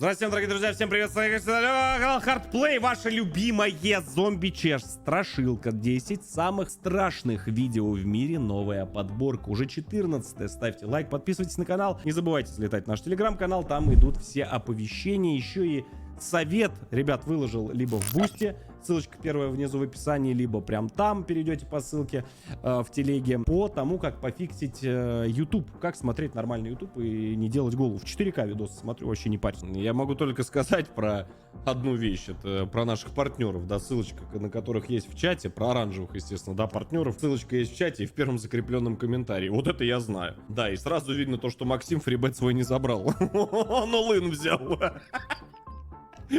Здравствуйте, дорогие друзья, всем привет, канал Hardplay, ваша любимая зомби-чеш, страшилка, 10 самых страшных видео в мире, новая подборка, уже 14-е, ставьте лайк, подписывайтесь на канал, не забывайте залетать в наш телеграм-канал, там идут все оповещения, еще и совет, ребят, выложил либо в бусте, ссылочка первая внизу в описании, либо прям там перейдете по ссылке в телеге, по тому, как пофиксить YouTube, как смотреть нормальный YouTube и не делать голову. В 4К видосы смотрю, вообще не парься. Я могу только сказать про одну вещь, это про наших партнеров, да, ссылочка на которых есть в чате, про оранжевых, естественно, да, партнеров, ссылочка есть в чате и в первом закрепленном комментарии. Вот это я знаю. Да, и сразу видно то, что Максим фрибет свой не забрал. Он all-in взял.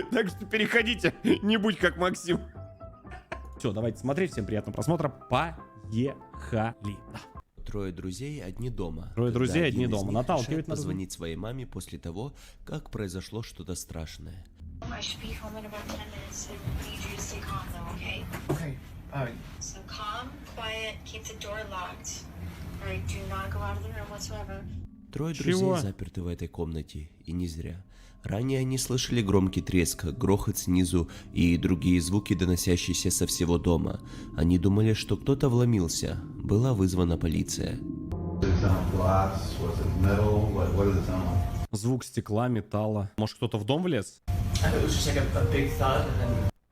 Так что переходите, не будь как Максим. Все, давайте смотреть. Всем приятного просмотра. Поехали. Трое друзей, одни дома. Трое друзей, одни дома. Наталкивать Наталкивать надо. позвонить своей маме после того, как произошло что-то страшное. I should be home in about 10 minutes, so I need you to stay calm though, okay? Okay. So calm, quiet, keep the door locked. Alright, do not go out of the room whatsoever. Трое Чего? друзей заперты в этой комнате, и не зря. Ранее они слышали громкий треск, грохот снизу и другие звуки, доносящиеся со всего дома. Они думали, что кто-то вломился. Была вызвана полиция. Звук стекла, металла. Может, кто-то в дом влез?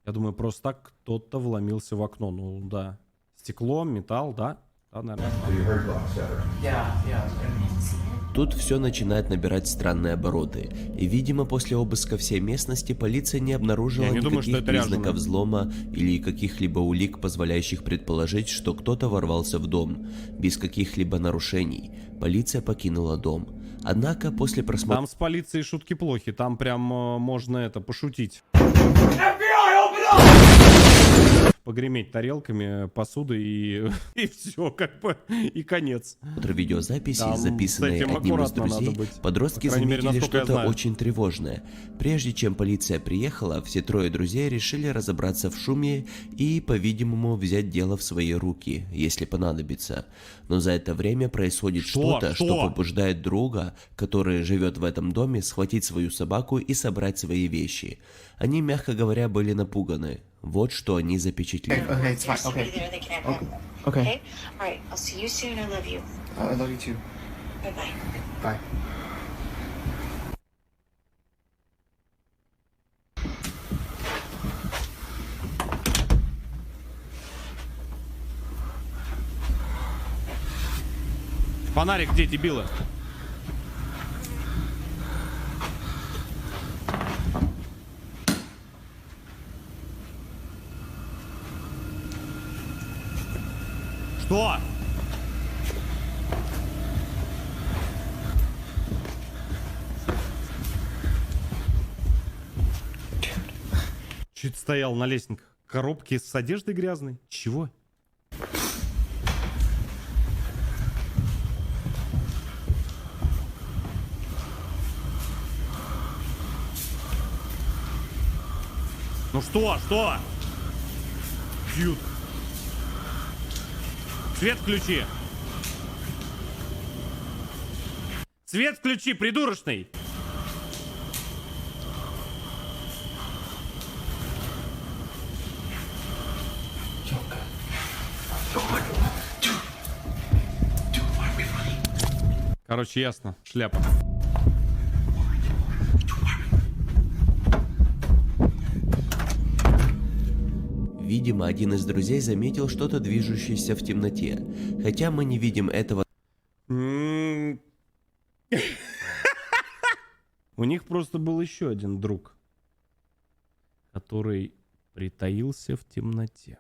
Я думаю, просто так кто-то вломился в окно. Ну да. Стекло, металл, да? Да, наверное. Тут все начинает набирать странные обороты. И, видимо, после обыска всей местности полиция не обнаружила Я не думаю, никаких что это признаков ряженые. взлома или каких-либо улик, позволяющих предположить, что кто-то ворвался в дом. Без каких-либо нарушений. Полиция покинула дом. Однако после просмотра... Там с полицией шутки плохи. Там прям можно это пошутить. Погреметь тарелками, посудой и все, как бы, и конец. видеозаписи, Там с записанные этим одним из аккуратно надо друзей, быть. подростки По крайней мере, заметили насколько я что-то знаю. очень тревожное. Прежде чем полиция приехала, все трое друзей решили разобраться в шуме и, по-видимому, взять дело в свои руки, если понадобится. Но за это время происходит что-то, что побуждает друга, который живет в этом доме, схватить свою собаку и собрать свои вещи. Они, мягко говоря, были напуганы. Вот что они запечатлели. Okay, it's fine. There's somebody Okay. there that can Okay. help. Okay. Alright, I'll see you soon. I love you. I love you too. Bye bye. Bye. Фонарик где, дебилы? Что? Чуть стоял на лестниках. Коробки с одеждой грязной. Чего? Ну что? Что? Кьют. Свет включи. Свет включи, придурочный. Короче, ясно. Шляпа. Видимо, один из друзей заметил что-то движущееся в темноте. Хотя мы не видим этого. У них просто был еще один друг, который притаился в темноте.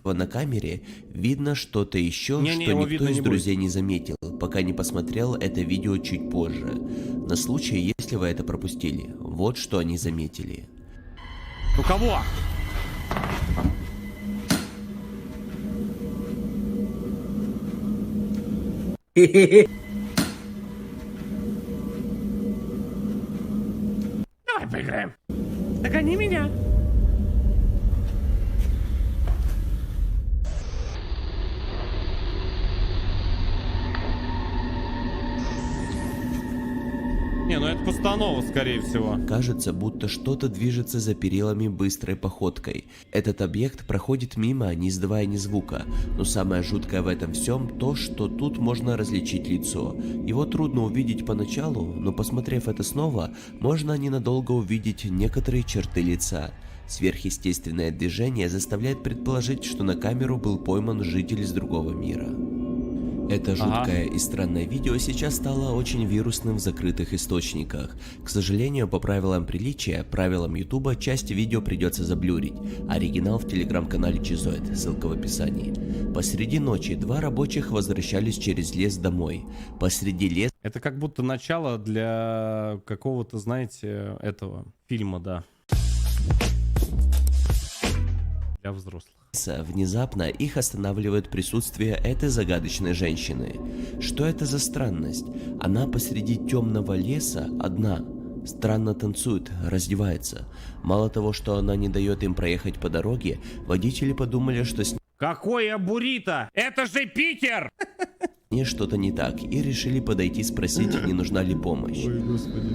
На камере видно что-то еще, Не-не, что его никто видно из не друзей не заметил, пока не посмотрел это видео чуть позже. На случай, если вы это пропустили. Вот что они заметили. У кого? Давай поиграем. Догони меня. Не, ну это постанова, скорее всего. Кажется, будто что-то движется за перилами быстрой походкой. Этот объект проходит мимо, не издавая ни звука. Но самое жуткое в этом всем то, что тут можно различить лицо. Его трудно увидеть поначалу, но посмотрев это снова, можно ненадолго увидеть некоторые черты лица. Сверхъестественное движение заставляет предположить, что на камеру был пойман житель из другого мира. Это жуткое и странное видео сейчас стало очень вирусным в закрытых источниках. К сожалению, по правилам приличия, правилам ютуба, часть видео придется заблюрить. Оригинал в телеграм-канале Чизоид, ссылка в описании. Посреди ночи два рабочих возвращались через лес домой. Посреди леса... Это как будто начало для какого-то, знаете, этого фильма, да. Для взрослых. Внезапно их останавливает присутствие этой загадочной женщины. Что это за странность? Она посреди темного леса одна. Странно танцует, раздевается. Мало того, что она не дает им проехать по дороге, водители подумали, что с Какое буррито? Это же Питер! ней что-то не так, и решили подойти спросить, не нужна ли помощь. Ой, господи.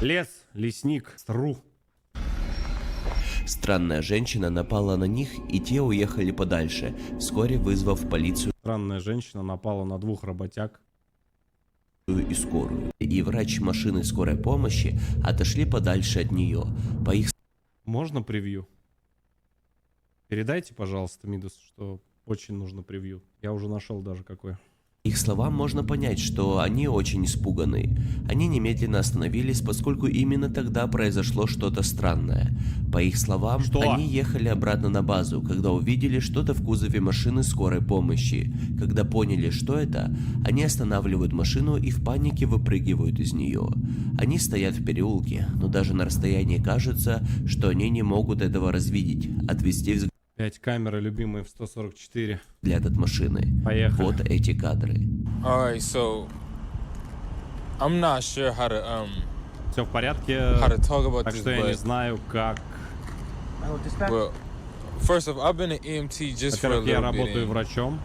Лес, лесник, стру. Странная женщина напала на них, и те уехали подальше, вскоре вызвав полицию Странная женщина напала на двух работяг. и скорую. И врач машины скорой помощи отошли подальше от нее. По их Можно превью? Передайте, пожалуйста, Мидус, что очень нужно превью. Я уже нашел даже какое. словам можно понять, что они очень испуганы. Они немедленно остановились, поскольку именно тогда произошло что-то странное. По их словам, Что? они ехали обратно на базу, когда увидели что-то в кузове машины скорой помощи. Когда поняли, что это, они останавливают машину и в панике выпрыгивают из нее. Они стоят в переулке, но даже на расстоянии кажется, что они не могут этого развидеть, отвести взгляд 5 камеры, любимые в 144. от машины. Поехали. Вот эти кадры. Alright, so I'm not sure how Все в порядке. to talk about Так this, что я не but знаю, как... well, first off, I've been an EMT just for a Во-первых, я little работаю bit. врачом.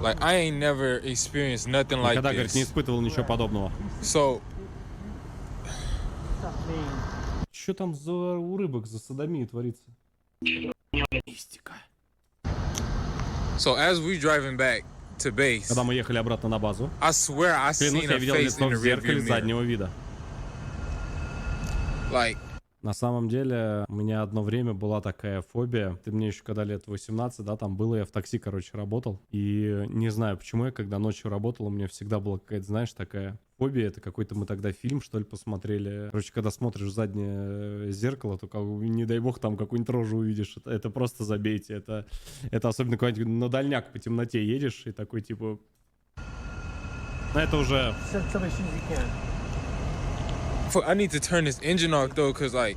Like I ain't never experienced nothing like Никогда, говорит, не this. испытывал ничего подобного. So Что там за у рыбок за садомия творится? Мистика. so as we driving back to base, Когда мы ехали обратно на базу, I swear I клянусь, seen я a видел face лицо in в the зеркале rearview mirror. заднего вида. Like На самом деле, у меня одно время была такая фобия. Ты мне еще когда лет 18, да, там было, я в такси, короче, работал. И не знаю, почему я, когда ночью работал, у меня всегда была какая-то, знаешь, такая фобия. Это какой-то мы тогда фильм, что ли, посмотрели. Короче, когда смотришь в заднее зеркало, то, как, не дай бог, там какую-нибудь рожу увидишь. Это просто забейте. Это особенно когда на дальняк по темноте едешь и такой, типа... Ну, это уже... fuck, I need to turn this engine off though, cause like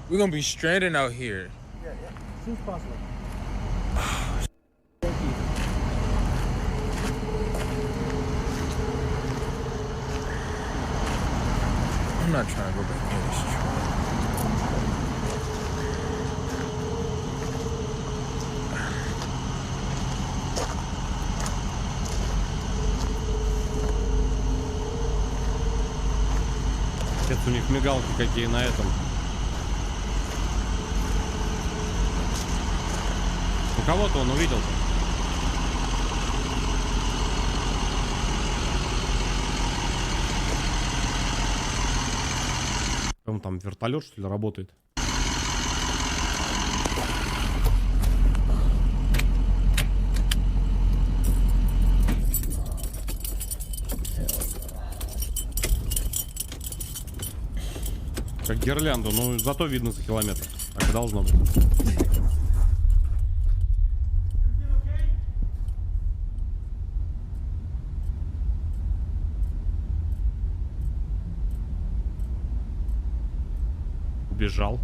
we're gonna be stranded out here. I'm not trying to go back near this truck. Сейчас у них мигалки какие на этом. У кого-то он увидел. Он там вертолет, что ли, работает? Как гирлянду, ну зато видно за километр. Так и должно быть. Убежал.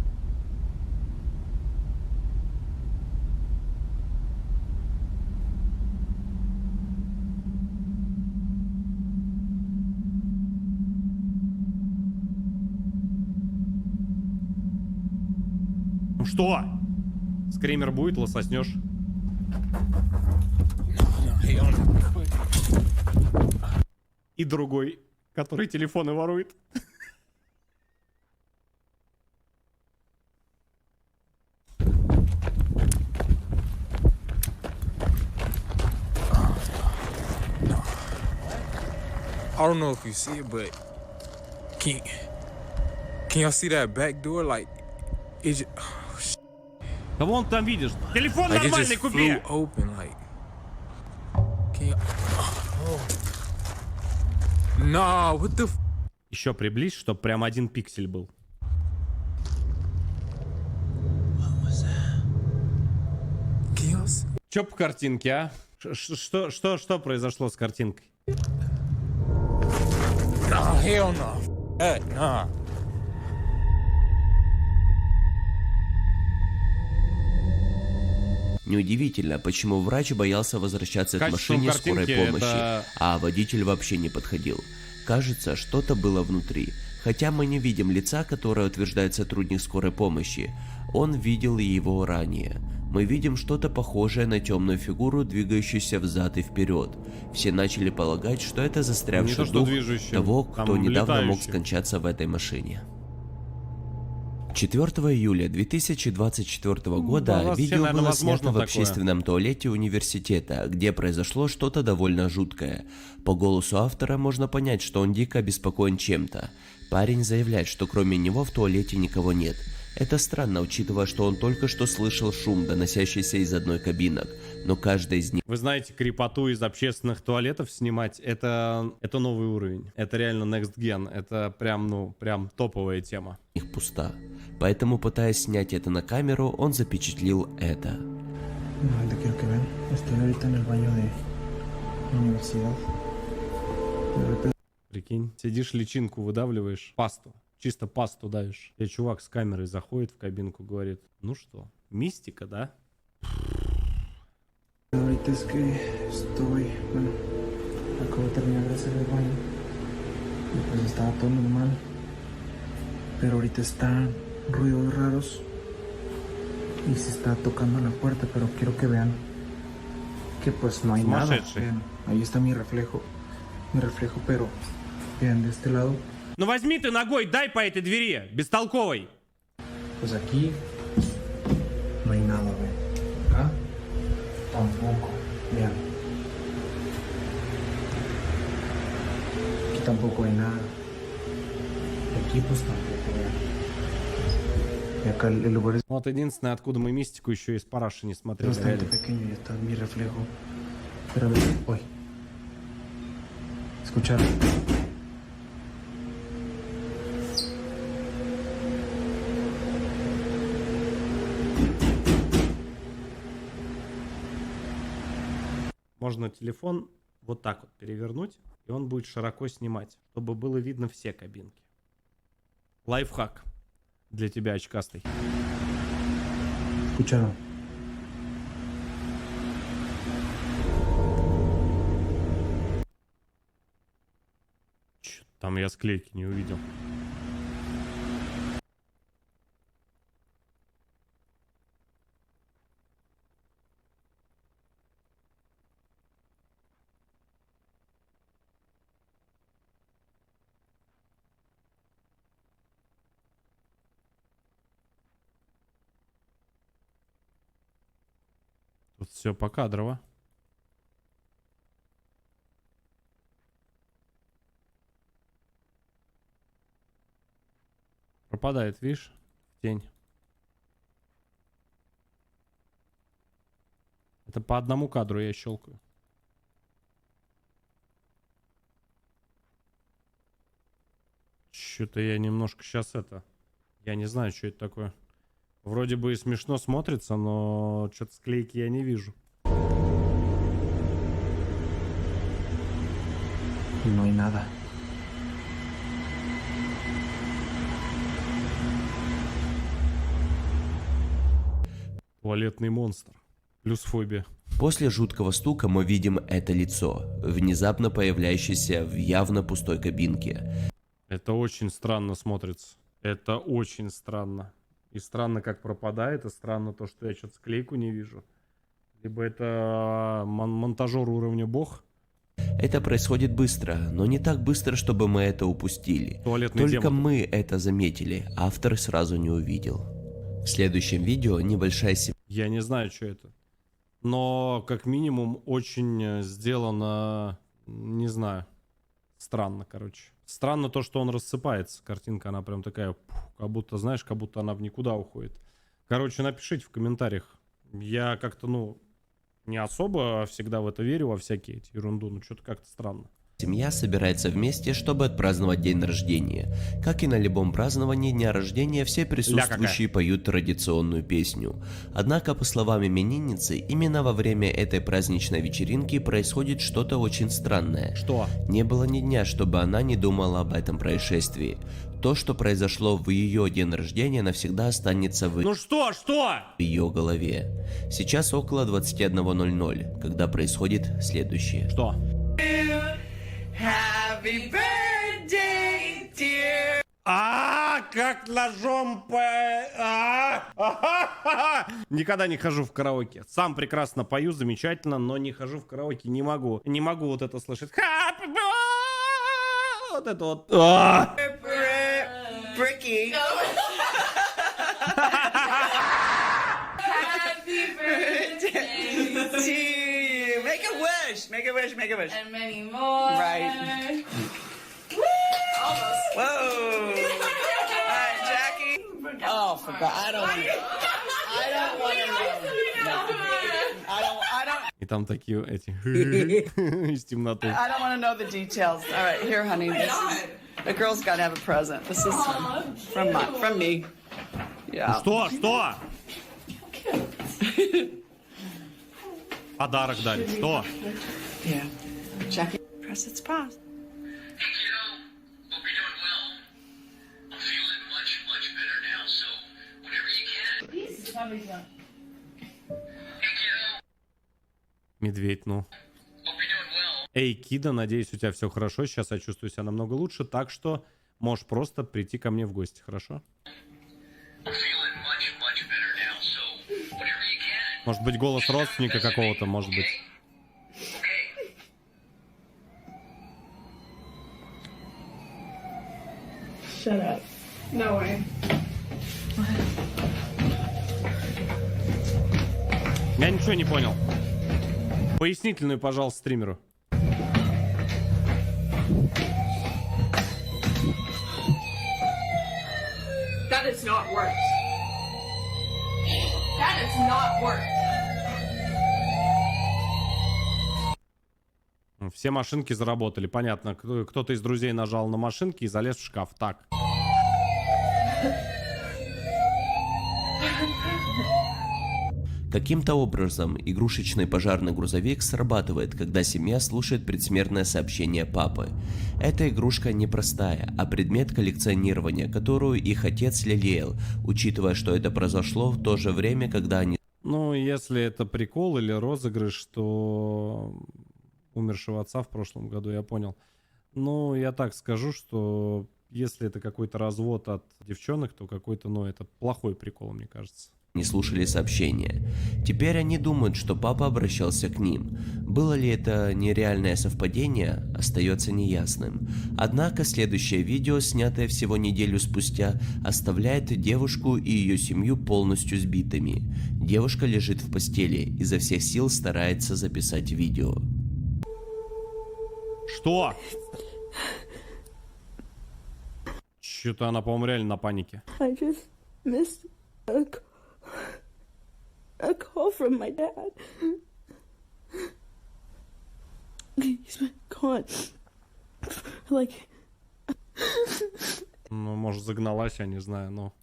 Ну что? Скример будет, лососнешь. No, he on it quick. и другой, который телефоны ворует. I don't know if you see it, but can y'all see that back door? Like it just, Кого он там видишь? Телефон like it нормальный just купи! flew open. Like can you? Oh. Nah, what the? Еще приблизь, чтобы прям один пиксель был. Can y'all see? Че по картинке, а? Что произошло с картинкой? Nah, hell no. That, nah. Неудивительно, почему врач боялся возвращаться к Качеством машине скорой картинки помощи, это- а водитель вообще не подходил. Кажется, что-то было внутри. Хотя мы не видим лица, которое утверждает сотрудник скорой помощи. Он видел его ранее. Мы видим что-то похожее на темную фигуру, двигающуюся взад и вперед. Все начали полагать, что это Не застрявший то, что дух движущий, того, там кто недавно мог летающий. скончаться в этой машине. 4 июля 2024 года вообще, видео наверное, было возможно снято в такое. общественном туалете университета, где произошло что-то довольно жуткое. По голосу автора можно понять, что он дико обеспокоен чем-то. Парень заявляет, что кроме него в туалете никого нет. Это странно, учитывая, что он только что слышал шум, доносящийся из одной кабинок, но каждая из них Вы знаете, крипоту из общественных туалетов снимать, это новый уровень. Это реально next gen. Это прям, прям топовая тема. пуста. Поэтому, пытаясь снять это на камеру, он запечатлил это. No, te quiero que vean. Estoy ahorita en el baño de la universidad. De repente Прикинь, сидишь, личинку выдавливаешь, пасту. Чисто пасту давишь. И чувак с камерой заходит в кабинку, говорит, ну что, мистика, да? ahorita es que estoy, bueno, acabo de terminar de hacer el baño y pues estaba todo normal, pero ahorita están ruidos raros y se está tocando la puerta, pero quiero que vean que pues no hay nada. Сумасшедший. Vean, ahí está mi reflejo, pero vean de este lado, Ну возьми ты ногой, дай по этой двери, бестолковой. pues aquí no hay nada, vean. Acá tampoco, vean. Aquí tampoco hay nada. Y aquí pues tampoco, vean. Y acá el lugar es Вот единственное, откуда мы мистику еще из параши не смотрели. bastante реально. pequeño y está mi reflejo. Pero vean, uy. ¿Escucharon? Можно телефон вот так вот перевернуть, и он будет широко снимать, чтобы было видно все кабинки. Лайфхак для тебя, очкастый. ¿Escucharon? Чё, там я склейки не увидел. Тут все покадрово. Пропадает, видишь, в тень. Это по одному кадру я щелкаю. Что-то я немножко сейчас это... Я не знаю, что это такое. Вроде бы и смешно смотрится, но что-то склейки я не вижу. No hay nada. Туалетный монстр. Плюс фобия. После жуткого стука мы видим это лицо, внезапно появляющееся в явно пустой кабинке. Это очень странно смотрится. Это очень странно. И странно, как пропадает, и странно то, что я что-то склейку не вижу. Либо это монтажер уровня бог, Это происходит быстро, но не так быстро, чтобы мы это упустили. Туалетный Только демон. мы это заметили, автор сразу не увидел. В следующем видео небольшая семья Я не знаю, что это. Но, как минимум, очень сделано, не знаю, странно, короче. Странно то, что он рассыпается. Картинка, она прям такая, как будто, знаешь, как будто она в никуда уходит. Короче, напишите в комментариях. Я как-то, не особо всегда в это верю, во всякие эти ерунду, но что-то как-то странно. собирается вместе, чтобы отпраздновать день рождения. Как и на любом праздновании дня рождения, все присутствующие поют традиционную песню. Однако, по словам именинницы, именно во время этой праздничной вечеринки происходит что-то очень странное. Что? Не было ни дня, чтобы она не думала об этом происшествии. То, что произошло в ее день рождения, навсегда останется в Ну что? ее голове. Сейчас около 21:00, когда происходит следующее. Что? Как ножом по... Никогда не хожу в караоке. Сам прекрасно пою, замечательно, но не хожу в караоке, не могу. Не могу вот это слышать. Вот это вот. Bricky. Happy birthday to you. Make a wish. Make a wish. Make a wish. And many more. Right. Almost. Whoa. All right, Jackie. Oh, for God. I don't want to know. I don't. И там такие эти из темноты. I don't want to know the details. All right, here, honey. The girl's got to have a present. This is from me. Yeah. Что? Подарок дарит. Что? Yeah. Jackie, press its pause. Hey kiddo, hope you're doing well. I'm feeling much better now, so whenever you can. Hey kiddo, Медведь, hope you're doing well. Эй, Кида, надеюсь, у тебя все хорошо. Сейчас я чувствую себя намного лучше, так что можешь просто прийти ко мне в гости, хорошо? I'm feeling much better now, so whenever you can. Может быть, голос родственника какого-то, может быть. Okay. Shut up. No way. Я ничего не понял. Пояснительную, пожалуйста, стримеру. That is not work. That is not work. Все машинки заработали. Понятно, кто-то из друзей нажал на машинки и залез в шкаф. Так. Каким-то образом игрушечный пожарный грузовик срабатывает, когда семья слушает предсмертное сообщение папы. Эта игрушка не простая, а предмет коллекционирования, которую их отец лелеял, учитывая, что это произошло в то же время, когда они... Ну, если это прикол или розыгрыш, то умершего отца в прошлом году, я понял. Ну, я так скажу, что если это какой-то развод от девчонок, то какой-то, это плохой прикол, мне кажется. не слушали сообщения. Теперь они думают, что папа обращался к ним. Было ли это нереальное совпадение, остается неясным. Однако следующее видео, снятое всего неделю спустя, оставляет девушку и ее семью полностью сбитыми. Девушка лежит в постели, изо всех сил старается записать видео. Что? Что-то она, по-моему, реально на панике. I just missed a call from my dad. He's been gone. Like... Ну, может, загналась, я не знаю, но...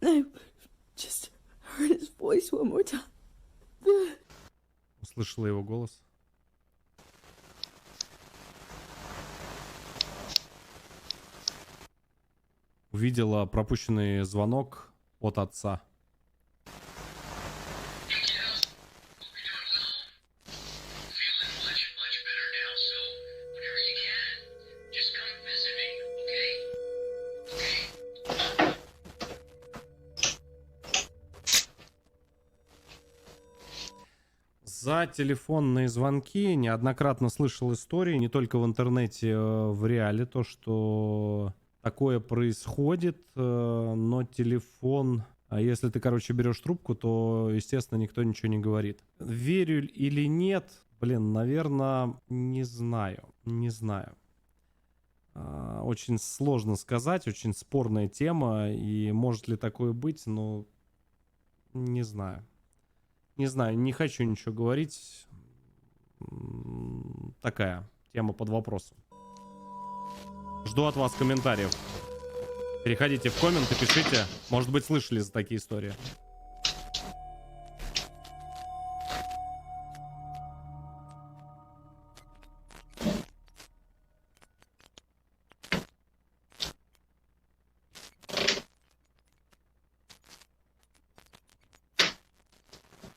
I just heard his voice one more time. Услышала его голос. Увидела пропущенный звонок от отца. За телефонные звонки неоднократно слышал истории, не только в интернете, в реале, то, что такое происходит, но телефон... А если ты, короче, берешь трубку, то, естественно, никто ничего не говорит. Верю или нет? Блин, наверное, не знаю. Не знаю. Очень сложно сказать, очень спорная тема. И может ли такое быть, но не знаю. Не знаю, не хочу ничего говорить. Такая тема под вопросом. Жду от вас комментариев. Переходите в комменты, пишите. Может быть, слышали за такие истории.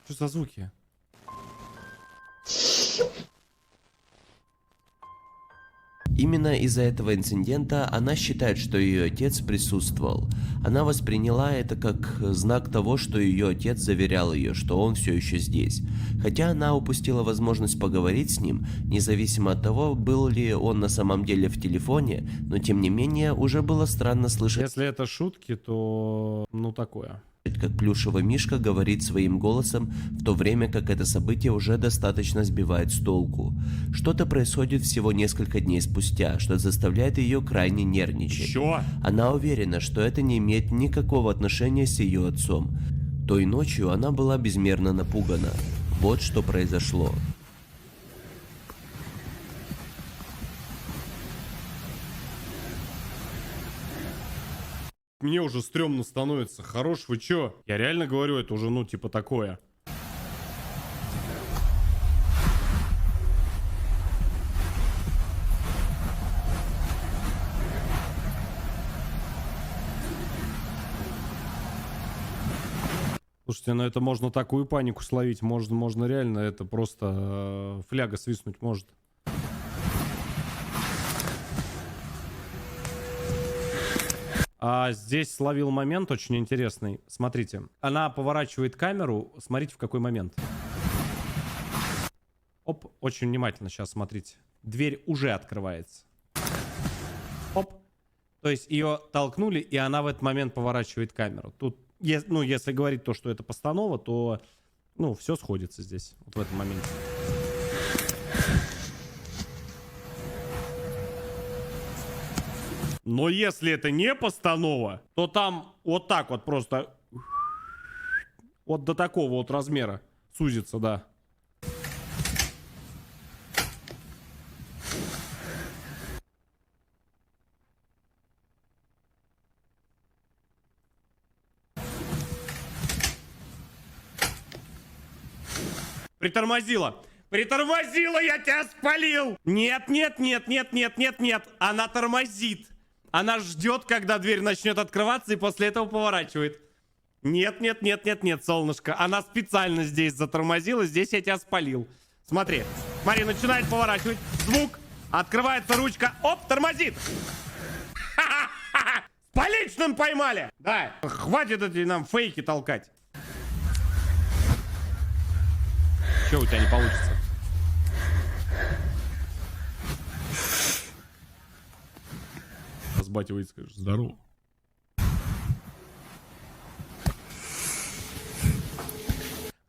Что за звуки? Именно из-за этого инцидента она считает, что ее отец присутствовал. Она восприняла это как знак того, что ее отец заверял ее, что он все еще здесь. Хотя она упустила возможность поговорить с ним, независимо от того, был ли он на самом деле в телефоне, но тем не менее уже было странно слышать, Если это шутки, то ну такое. как плюшевый мишка говорит своим голосом, в то время как это событие уже достаточно сбивает с толку. Что-то происходит всего несколько дней спустя, что заставляет ее крайне нервничать. Чё? Она уверена, что это не имеет никакого отношения с ее отцом. Той ночью она была безмерно напугана. Вот что произошло. Мне уже стрёмно становится. Хорош, вы чё? Я реально говорю, это уже, ну, типа такое. Слушайте, ну это можно такую панику словить. Можно реально это просто фляга свистнуть может. А здесь словил момент очень интересный. Смотрите, она поворачивает камеру. Смотрите, в какой момент. Оп, очень внимательно сейчас смотрите. Дверь уже открывается. Оп. То есть ее толкнули, и она в этот момент поворачивает камеру. Тут, ну, если говорить то, что это постанова, то, ну, все сходится здесь, вот в этом моменте. Но если это не постанова, то там вот так вот просто вот до такого вот размера сузится, да. Притормозила. Притормозила, я тебя спалил. Нет, нет, нет, нет, нет, нет, нет. Она тормозит. Она ждет, когда дверь начнет открываться, и после этого поворачивает. Нет, нет, нет, нет, нет, солнышко. Она специально здесь затормозила, здесь я тебя спалил. Смотри. Смотри, начинает поворачивать. Звук. Открывается ручка. Оп, тормозит. Ха-ха-ха. С поличным поймали. Да, хватит эти нам фейки толкать. Че у тебя не получится? С батей выйдет, скажешь, здорово.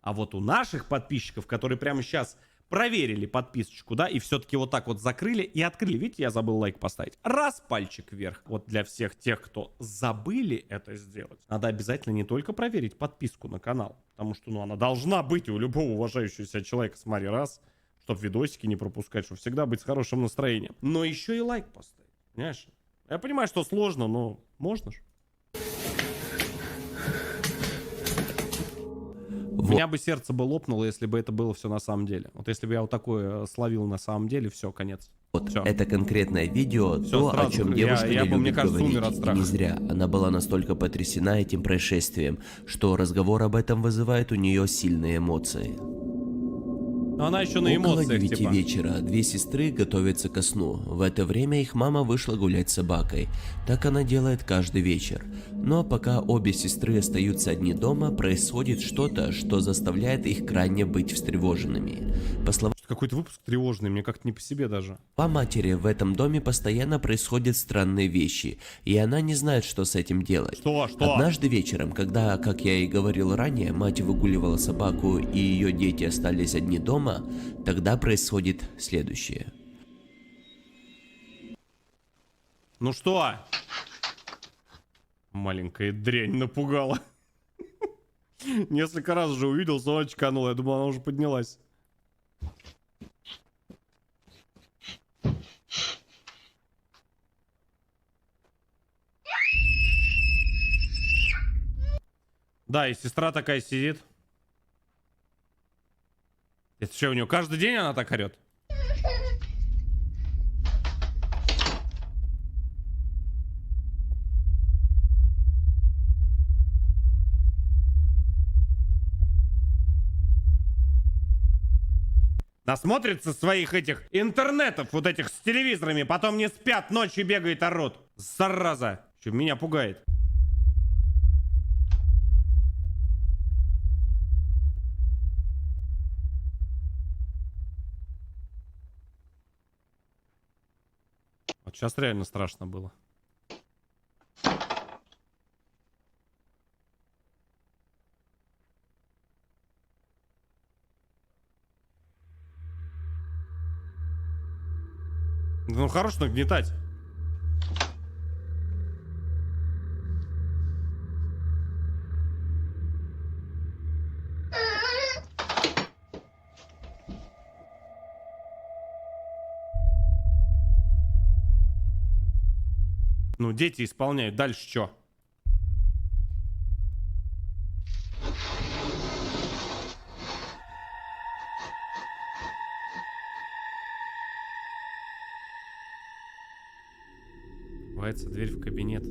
А вот у наших подписчиков, которые прямо сейчас проверили подписочку, да, и все-таки вот так вот закрыли и открыли. Видите, я забыл лайк поставить. Раз, пальчик вверх. Вот для всех тех, кто забыли это сделать, надо обязательно не только проверить подписку на канал, потому что, ну, она должна быть у любого уважающего себя человека. Смотри, раз, чтобы видосики не пропускать, чтобы всегда быть с хорошим настроением. Но еще и лайк поставить, понимаешь? Я понимаю, что сложно, но можно же. У меня бы сердце бы лопнуло, если бы это было все на самом деле. Вот если бы я вот такое словил на самом деле, все, конец. Вот Всё. это конкретное видео, Всё, то, сразу. о чем Я девушка не бы, мне любит кажется, говорить. умер от И страха. не зря. Она была настолько потрясена этим происшествием, что разговор об этом вызывает у нее сильные эмоции. Но она еще на Около эмоциях, 9 типа. вечера две сестры готовятся ко сну. В это время их мама вышла гулять с собакой. Так она делает каждый вечер. Но пока обе сестры остаются одни дома, происходит что-то, что заставляет их крайне быть встревоженными. По словам Какой-то выпуск тревожный, мне как-то не по себе даже. матери, в этом доме постоянно происходят странные вещи, и она не знает, что с этим делать. Что? Однажды вечером, когда, как я и говорил ранее, мать выгуливала собаку и ее дети остались одни дома, тогда происходит следующее. Ну что? Маленькая дрянь напугала. Несколько раз уже увидел, собачка канула. Я думал, она уже поднялась. Да, и сестра такая сидит. Это что, у нее каждый день она так орет? Насмотрится своих этих интернетов, вот этих с телевизорами, потом не спят, ночью бегает, орут. Зараза. Что, меня пугает. Вот сейчас реально страшно было. Ну хорош нагнетать. Ну, дети исполняют. Дальше что? Открывается дверь в кабинет.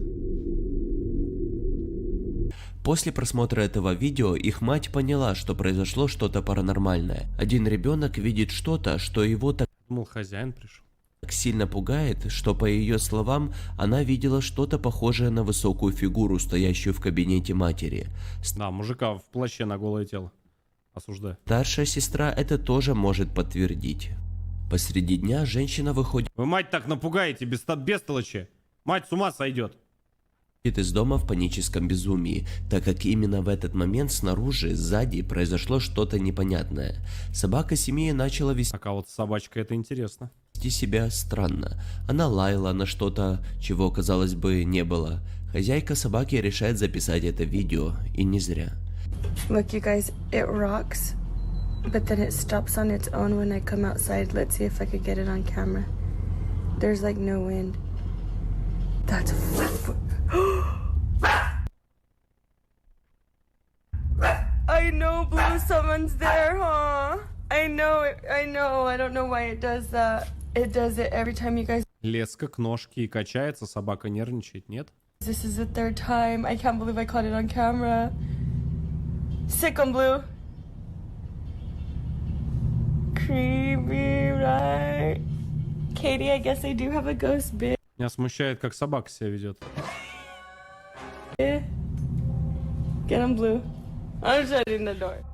После просмотра этого видео их мать поняла, что произошло что-то паранормальное. Один ребенок видит что-то, что его так Думал, хозяин пришел. сильно пугает, что, по ее словам, она видела что-то похожее на высокую фигуру, стоящую в кабинете матери. Да, мужика в плаще на голое тело. Осуждаю. Старшая сестра это тоже может подтвердить. Посреди дня женщина выходит Вы мать так напугаете, бестолочи. Мать с ума сойдет. из дома в паническом безумии, так как именно в этот момент снаружи, сзади, произошло что-то непонятное. Собака семьи начала вести Так, а вот собачка, это интересно. себя странно. Она лаяла на что-то, чего, казалось бы, не было. Хозяйка собаки решает записать это видео, и не зря. Look, you guys, it rocks, but then it stops on its own when I come outside. Let's see if I could get it on camera. There's like no wind. That's I know, Blue, someone's there, huh? I know it, I know. I don't know why it does that. It does it every time you guys. Леска к ножке и качается, собака нервничает, нет? This is the third time. I can't believe I caught it on camera. Sick on Blue. Creepy, right? Katie, I guess I do have a ghost, bitch. Меня смущает, как собака себя ведет. Get him, Blue. I'm shutting the door.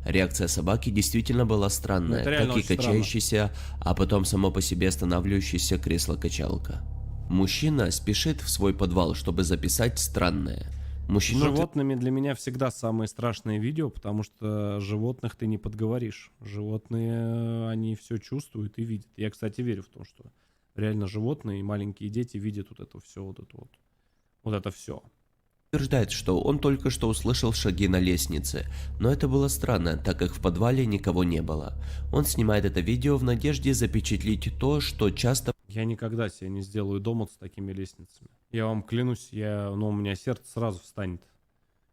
Реакция собаки действительно была странная, Это реально как и очень качающаяся, а потом само по себе останавливающаяся кресло-качалка. Мужчина спешит в свой подвал, чтобы записать странное. С Мужчина животными для меня всегда самые страшные видео, потому что животных ты не подговоришь. Животные, они все чувствуют и видят. Я, кстати, верю в то, что реально животные и маленькие дети видят вот это все, вот это все. утверждает, что он только что услышал шаги на лестнице, но это было странно, так как в подвале никого не было. Он снимает это видео в надежде запечатлеть то, что часто Я никогда себе не сделаю дом вот с такими лестницами. Я вам клянусь, у меня сердце сразу встанет.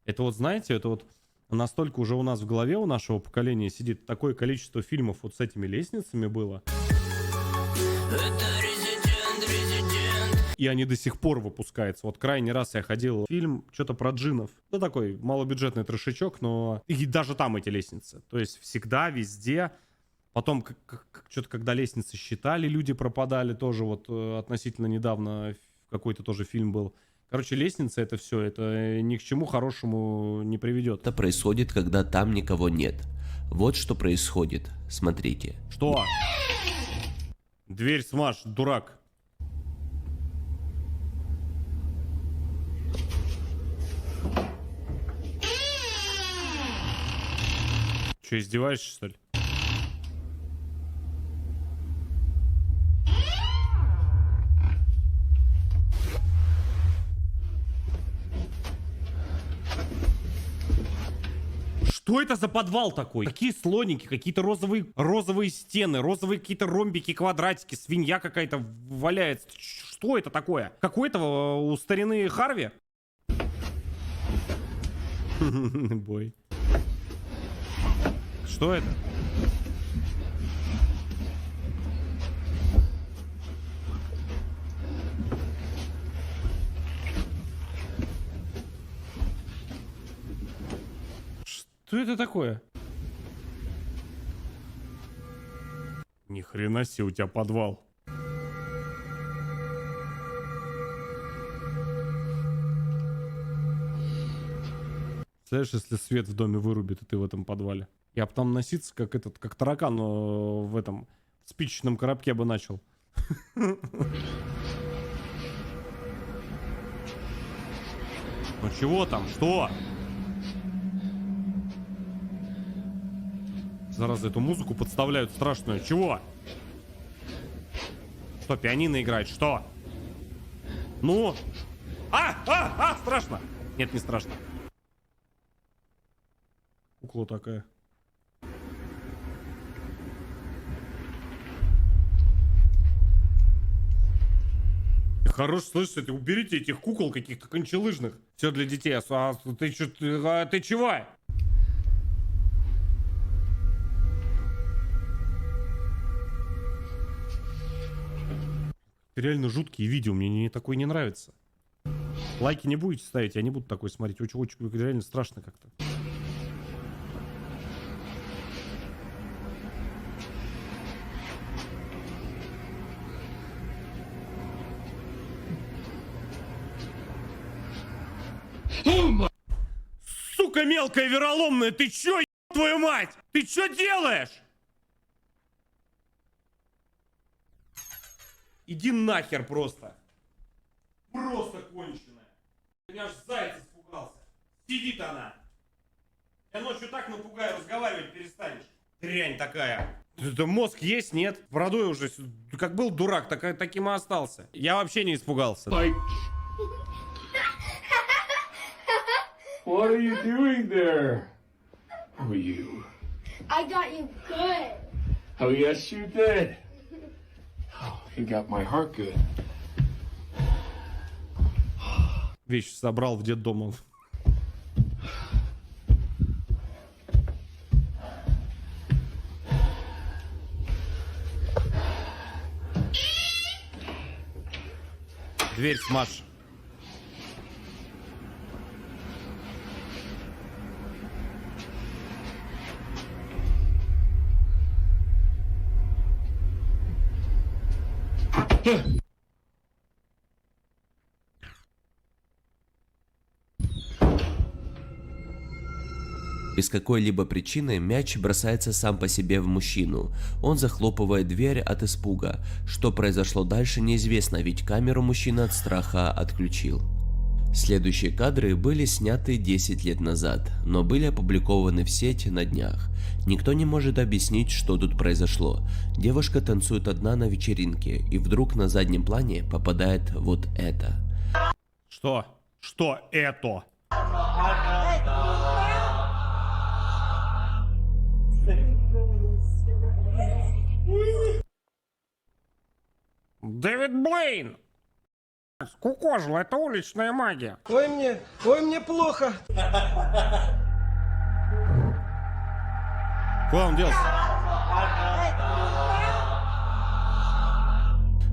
Это вот, знаете, это вот настолько уже у нас в голове, у нашего поколения сидит такое количество фильмов вот с этими лестницами было. И они до сих пор выпускаются. Вот крайний раз я ходил в фильм, что-то про джиннов. Ну, такой малобюджетный трешечок, но... И даже там эти лестницы. То есть всегда, везде Потом, что-то когда лестницы считали, люди пропадали тоже. Вот относительно недавно какой-то тоже фильм был. Короче, лестница это все, это ни к чему хорошему не приведет. Это происходит, когда там никого нет. Вот что происходит. Смотрите. Что? Дверь смажь, дурак. Че, издеваешься, что ли? Что это за подвал такой? Какие слоники, какие-то розовые стены, розовые какие-то ромбики, квадратики, свинья какая-то валяется. Что это такое? Какой-то у старины Харви? Бой. Что это? Что это такое? Ни хрена себе у тебя подвал. Знаешь, если свет в доме вырубит, и ты в этом подвале. Я бы там носиться, как таракан в этом спичечном коробке бы начал. Ну чего там? Что? Зараза, эту музыку подставляют страшную. Чего? Что, пианино играет? Что? Ну? Страшно! Нет, не страшно. Кукла такая. Хорош, слышите, уберите этих кукол каких-то кончелыжных. Все для детей. Ты чего? Реально жуткие видео, мне такое не нравится. Лайки не будете ставить, я не буду такой смотреть. Очень реально страшно как-то. Сука мелкая вероломная, ты чё, твою мать? Ты чё делаешь? Иди нахер просто. Просто конченая. Меня аж заяц испугался. Сидит она. Я ночью так напугаю, разговаривать перестанешь. Дрянь такая. Это мозг есть, нет? Бородой уже, как был дурак, таким и остался. Я вообще не испугался. What are you doing there? Who are you? I got you good. Oh, yes, you did. Oh, you got my heart good. Вещи собрал в детдом. Дверь смажь. Без какой-либо причины мяч бросается сам по себе в мужчину. Он захлопывает дверь от испуга. Что произошло дальше, неизвестно, ведь камеру мужчина от страха отключил. Следующие кадры были сняты 10 лет назад, но были опубликованы в сеть на днях. Никто не может объяснить, что тут произошло. Девушка танцует одна на вечеринке, и вдруг на заднем плане попадает вот это. Что? Что это? Дэвид Блейн! Скукожил, это уличная магия. Ой, мне плохо. Куда он делся?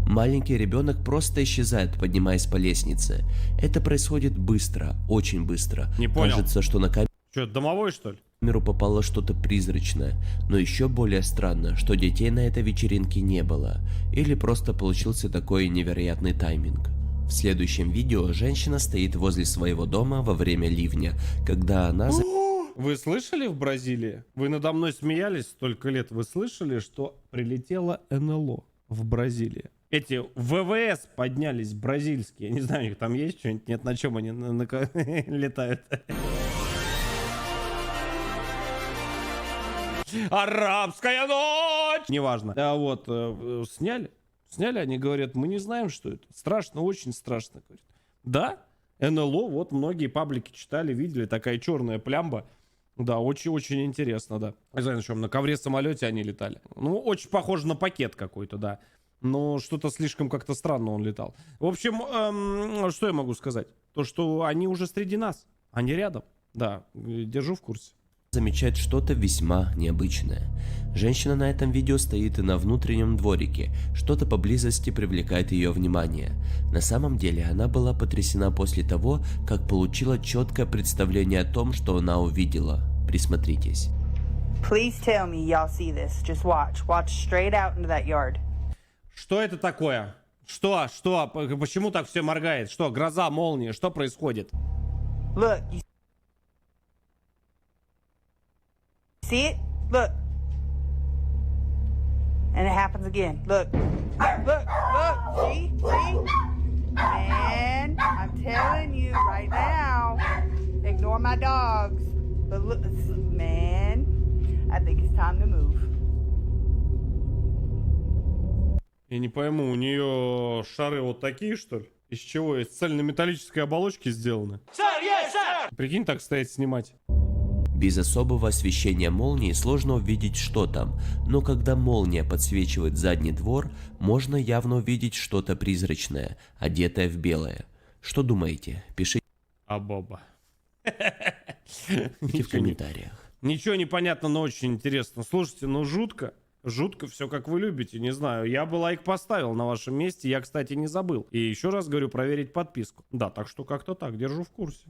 Маленький ребенок просто исчезает, поднимаясь по лестнице. Это происходит быстро, очень быстро. Не понял. Кажется, что на камере... Что, домовой, что ли? камеру попало что-то призрачное, но еще более странно, что детей на этой вечеринке не было, или просто получился такой невероятный тайминг. В следующем видео женщина стоит возле своего дома во время ливня, когда она... Вы слышали в Бразилии? Вы надо мной смеялись столько лет. Вы слышали, что прилетело НЛО в Бразилии? Эти ВВС поднялись бразильские. Я не знаю, у них там есть что-нибудь? Нет, на чем они летают? Арабская ночь! Неважно. А вот, сняли. Сняли, они говорят, мы не знаем, что это. Страшно, очень страшно. Говорят. Да, НЛО, вот многие паблики читали, видели, такая черная плямба. Да, очень-очень интересно, да. Не знаю, на чем, на ковре-самолете они летали. Ну, очень похоже на пакет какой-то, да. Но что-то слишком как-то странно он летал. В общем, что я могу сказать? То, что они уже среди нас. Они рядом. Да, держу в курсе. Замечает что-то весьма необычное. Женщина на этом видео стоит на внутреннем дворике, что-то поблизости привлекает ее внимание. На самом деле она была потрясена после того, как получила четкое представление о том, что она увидела. Присмотритесь. Please tell me y'all see this. Just watch. Watch straight out into that yard. Что это такое? Что? Почему так все моргает? Что, гроза, молния? Что происходит? Look, you see it? Look. And it happens again. Look. Look. See? Man, I'm telling you right now. Ignore my dogs. But look, man, I think it's time to move. Я не пойму, у нее шары вот такие, что ли? Из чего? Из цельнометаллической оболочки сделаны? Прикинь, так стоять снимать. Без особого освещения молнии сложно увидеть, что там, но когда молния подсвечивает задний двор, можно явно увидеть что-то призрачное, одетое в белое. Что думаете? Пишите Боба. в комментариях. Ничего не понятно, но очень интересно. Слушайте, ну жутко. Жутко, все как вы любите, не знаю. Я бы лайк поставил на вашем месте, я, кстати, не забыл. И еще раз говорю, проверить подписку. Да, так что как-то так, держу в курсе.